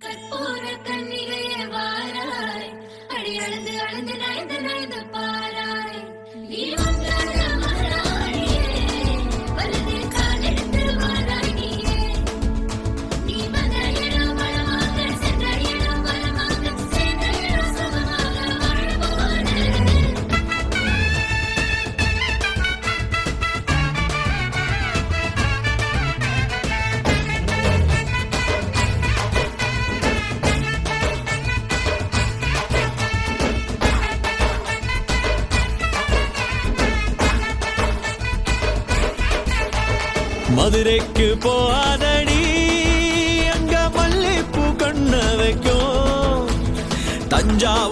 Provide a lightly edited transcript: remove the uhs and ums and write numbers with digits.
கற்பூர கன்னிகையே வாராய், அடி அளந்து அளந்து நயந்து நயந்து பாராய். நீ வந்தார மகாராணியே, வலது கால் எடுத்து வாராய் நீயே. நீ வந்த இடம் வளமாக, சென்ற இடம் வளமாக, சேர்ந்த இடம் சுகமாக வாழ்வோடு. மதுரைக்கு போகாதடி, அங்க மல்லிப்பூ கண்ண வைக்கும். தஞ்சாவூர்